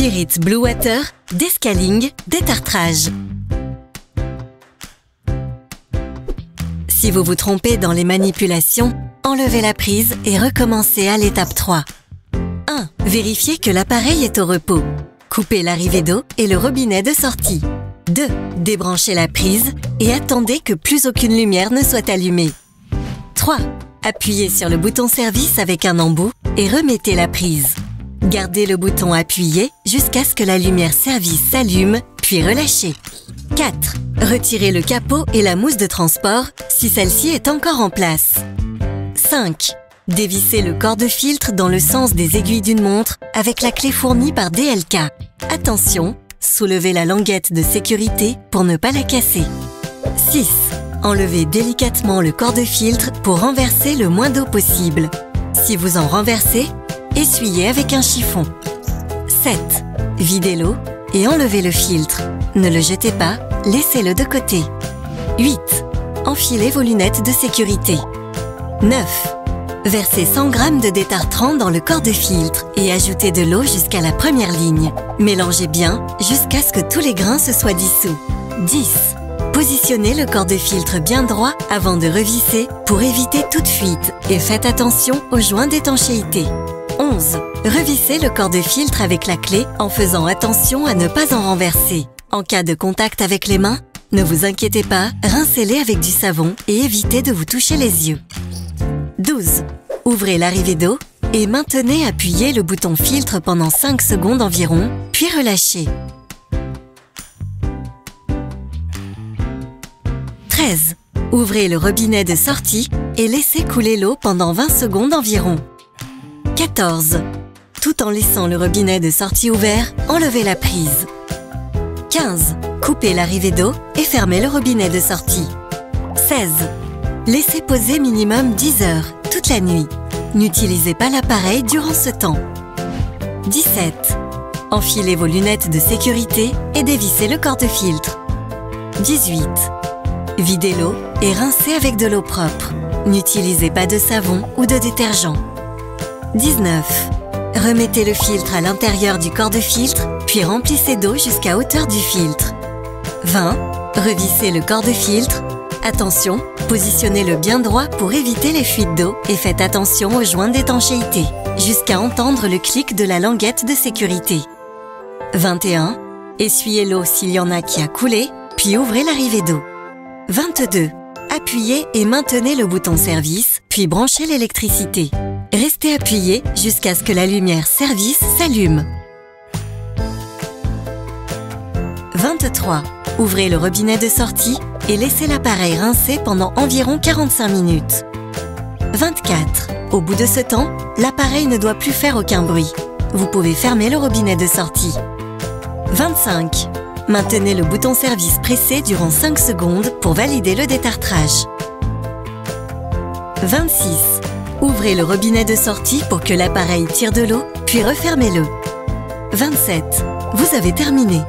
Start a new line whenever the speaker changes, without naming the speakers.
Spirit Blue Water, Descaling, Détartrage. Si vous vous trompez dans les manipulations, enlevez la prise et recommencez à l'étape 3. 1. Vérifiez que l'appareil est au repos. Coupez l'arrivée d'eau et le robinet de sortie. 2. Débranchez la prise et attendez que plus aucune lumière ne soit allumée. 3. Appuyez sur le bouton service avec un embout et remettez la prise. Gardez le bouton appuyé jusqu'à ce que la lumière service s'allume, puis relâchez. 4. Retirez le capot et la mousse de transport si celle-ci est encore en place. 5. Dévissez le corps de filtre dans le sens des aiguilles d'une montre avec la clé fournie par DLK. Attention, soulevez la languette de sécurité pour ne pas la casser. 6. Enlevez délicatement le corps de filtre pour renverser le moins d'eau possible. Si vous en renversez, essuyez avec un chiffon. 7. Videz l'eau et enlevez le filtre. Ne le jetez pas, laissez-le de côté. 8. Enfilez vos lunettes de sécurité. 9. Versez 100 g de détartrant dans le corps de filtre et ajoutez de l'eau jusqu'à la première ligne. Mélangez bien jusqu'à ce que tous les grains se soient dissous. 10. Positionnez le corps de filtre bien droit avant de revisser pour éviter toute fuite et faites attention aux joints d'étanchéité. 11. Revissez le corps de filtre avec la clé en faisant attention à ne pas en renverser. En cas de contact avec les mains, ne vous inquiétez pas, rincez-les avec du savon et évitez de vous toucher les yeux. 12. Ouvrez l'arrivée d'eau et maintenez appuyé le bouton filtre pendant 5 secondes environ, puis relâchez. 13. Ouvrez le robinet de sortie et laissez couler l'eau pendant 20 secondes environ. 14. Tout en laissant le robinet de sortie ouvert, enlevez la prise. 15. Coupez l'arrivée d'eau et fermez le robinet de sortie. 16. Laissez poser minimum 10 heures, toute la nuit. N'utilisez pas l'appareil durant ce temps. 17. Enfilez vos lunettes de sécurité et dévissez le corps de filtre. 18. Videz l'eau et rincez avec de l'eau propre. N'utilisez pas de savon ou de détergent. 19. Remettez le filtre à l'intérieur du corps de filtre, puis remplissez d'eau jusqu'à hauteur du filtre. 20. Revissez le corps de filtre. Attention, positionnez-le bien droit pour éviter les fuites d'eau et faites attention aux joints d'étanchéité, jusqu'à entendre le clic de la languette de sécurité. 21. Essuyez l'eau s'il y en a qui a coulé, puis ouvrez l'arrivée d'eau. 22. Appuyez et maintenez le bouton service, puis branchez l'électricité. Restez appuyé jusqu'à ce que la lumière service s'allume. 23. Ouvrez le robinet de sortie et laissez l'appareil rincer pendant environ 45 minutes. 24. Au bout de ce temps, l'appareil ne doit plus faire aucun bruit. Vous pouvez fermer le robinet de sortie. 25. Maintenez le bouton service pressé durant 5 secondes pour valider le détartrage. 26. Ouvrez le robinet de sortie pour que l'appareil tire de l'eau, puis refermez-le. 27. Vous avez terminé.